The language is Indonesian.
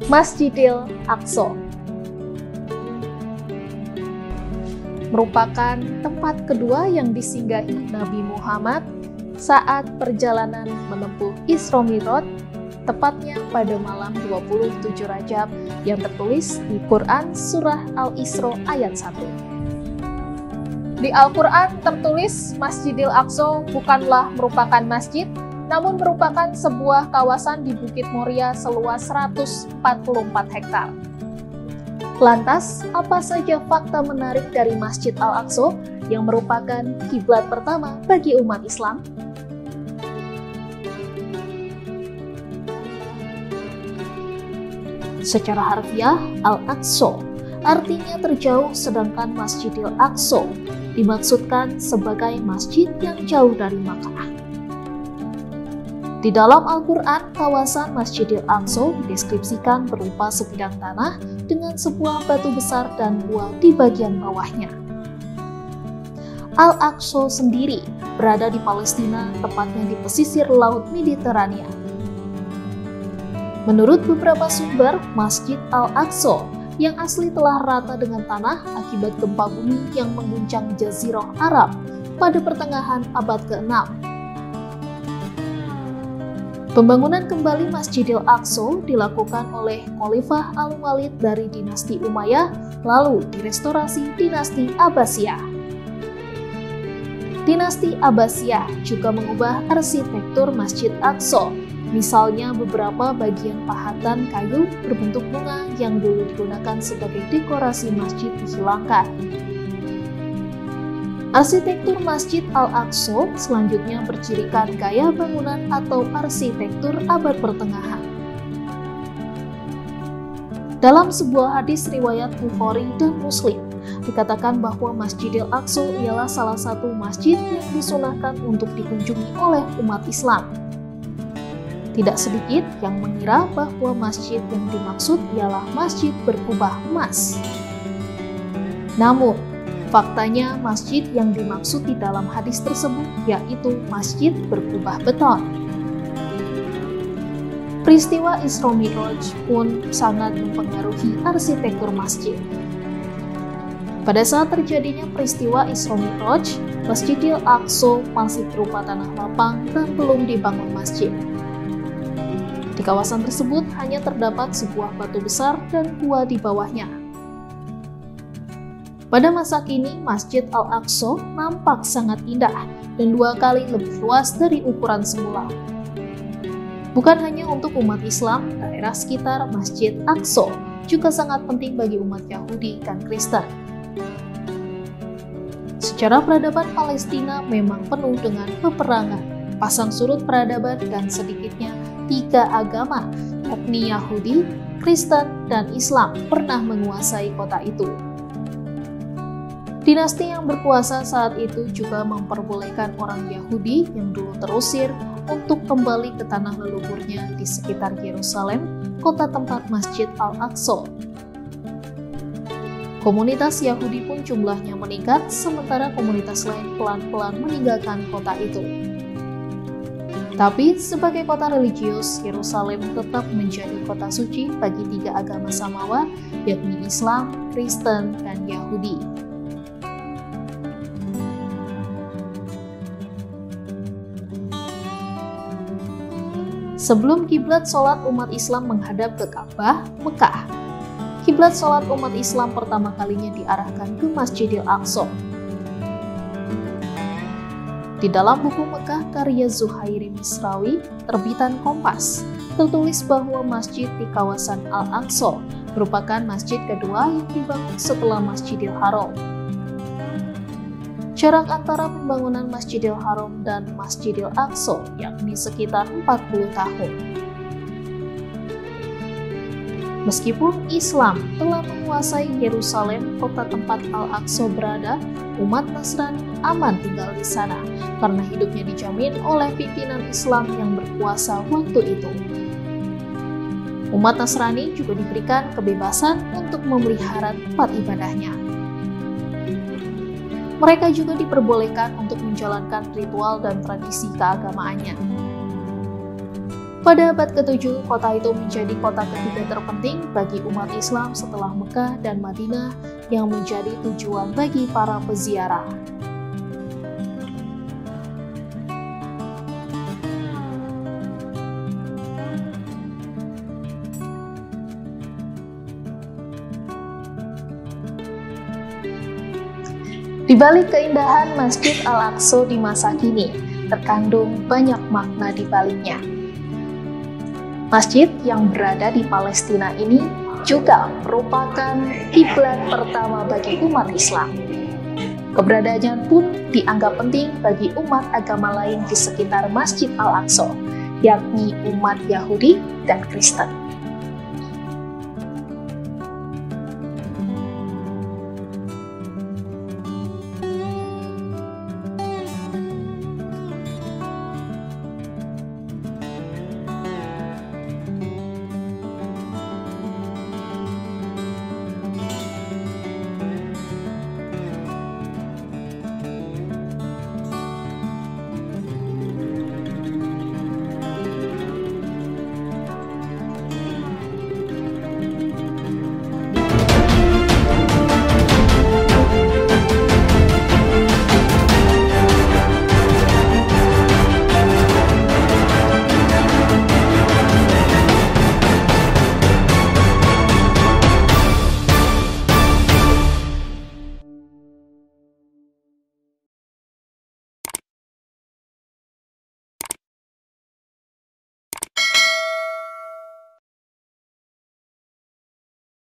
Masjidil Aqsa merupakan tempat kedua yang disinggahi Nabi Muhammad saat perjalanan menempuh Isra Mi'raj, tepatnya pada malam 27 Rajab yang tertulis di Quran Surah Al-Isra ayat 1. Di Al-Quran tertulis Masjidil Aqsa bukanlah merupakan masjid, namun merupakan sebuah kawasan di Bukit Moria seluas 144 hektar. Lantas, apa saja fakta menarik dari Masjid Al-Aqsa yang merupakan kiblat pertama bagi umat Islam? Secara harfiah, Al-Aqsa artinya terjauh, sedangkan Masjidil Aqsa dimaksudkan sebagai masjid yang jauh dari Makkah. Di dalam Al-Quran, kawasan Masjidil Aqsa dideskripsikan berupa sebidang tanah dengan sebuah batu besar dan gua di bagian bawahnya. Al-Aqsa sendiri berada di Palestina, tepatnya di pesisir Laut Mediterania. Menurut beberapa sumber, Masjid Al-Aqsa yang asli telah rata dengan tanah akibat gempa bumi yang mengguncang Jazirah Arab pada pertengahan abad ke-6. Pembangunan kembali Masjidil Aqsa dilakukan oleh Khalifah Al-Walid dari dinasti Umayyah, lalu direstorasi dinasti Abbasiyah. Dinasti Abbasiyah juga mengubah arsitektur Masjid Aqsa, misalnya beberapa bagian pahatan kayu berbentuk bunga yang dulu digunakan sebagai dekorasi masjid dihilangkan. Arsitektur Masjid Al-Aqsa selanjutnya bercirikan gaya bangunan atau arsitektur abad pertengahan. Dalam sebuah hadis riwayat Bukhari dan Muslim, dikatakan bahwa Masjidil Aqsa ialah salah satu masjid yang disunahkan untuk dikunjungi oleh umat Islam. Tidak sedikit yang mengira bahwa masjid yang dimaksud ialah masjid berkubah emas. Namun, faktanya masjid yang dimaksud di dalam hadis tersebut yaitu masjid berkubah beton. Peristiwa Isra Mi'raj pun sangat mempengaruhi arsitektur masjid. Pada saat terjadinya peristiwa Isra Mi'raj, Masjidil Aqsa masih berupa tanah lapang dan belum dibangun masjid. Di kawasan tersebut hanya terdapat sebuah batu besar dan gua di bawahnya. Pada masa kini, Masjid Al-Aqsa nampak sangat indah dan 2 kali lebih luas dari ukuran semula. Bukan hanya untuk umat Islam, daerah sekitar Masjid Aqsa juga sangat penting bagi umat Yahudi dan Kristen. Secara peradaban Palestina memang penuh dengan peperangan, pasang surut peradaban, dan sedikitnya 3 agama, yakni Yahudi, Kristen, dan Islam pernah menguasai kota itu. Dinasti yang berkuasa saat itu juga memperbolehkan orang Yahudi yang dulu terusir untuk kembali ke tanah leluhurnya di sekitar Yerusalem, kota tempat Masjid Al-Aqsa. Komunitas Yahudi pun jumlahnya meningkat, sementara komunitas lain pelan-pelan meninggalkan kota itu. Tapi sebagai kota religius, Yerusalem tetap menjadi kota suci bagi 3 agama samawa, yakni Islam, Kristen, dan Yahudi. Sebelum kiblat sholat umat Islam menghadap ke Ka'bah, Mekah, kiblat sholat umat Islam pertama kalinya diarahkan ke Masjidil Aqsa. Di dalam buku Mekah karya Zuhairi Misrawi, terbitan Kompas, tertulis bahwa masjid di kawasan Al-Aqsa merupakan masjid kedua yang dibangun setelah Masjidil Haram. Jarak antara pembangunan Masjidil Haram dan Masjidil Aqsa yakni sekitar 40 tahun. Meskipun Islam telah menguasai Yerusalem, kota tempat Al-Aqsa berada, umat Nasrani aman tinggal di sana karena hidupnya dijamin oleh pimpinan Islam yang berkuasa waktu itu. Umat Nasrani juga diberikan kebebasan untuk memelihara tempat ibadahnya. Mereka juga diperbolehkan untuk menjalankan ritual dan tradisi keagamaannya. Pada abad ke-7, kota itu menjadi kota ketiga terpenting bagi umat Islam setelah Mekah dan Madinah yang menjadi tujuan bagi para peziarah. Di balik keindahan Masjid Al-Aqsa di masa kini, terkandung banyak makna di baliknya. Masjid yang berada di Palestina ini juga merupakan kiblat pertama bagi umat Islam. Keberadaannya pun dianggap penting bagi umat agama lain di sekitar Masjid Al-Aqsa, yakni umat Yahudi dan Kristen.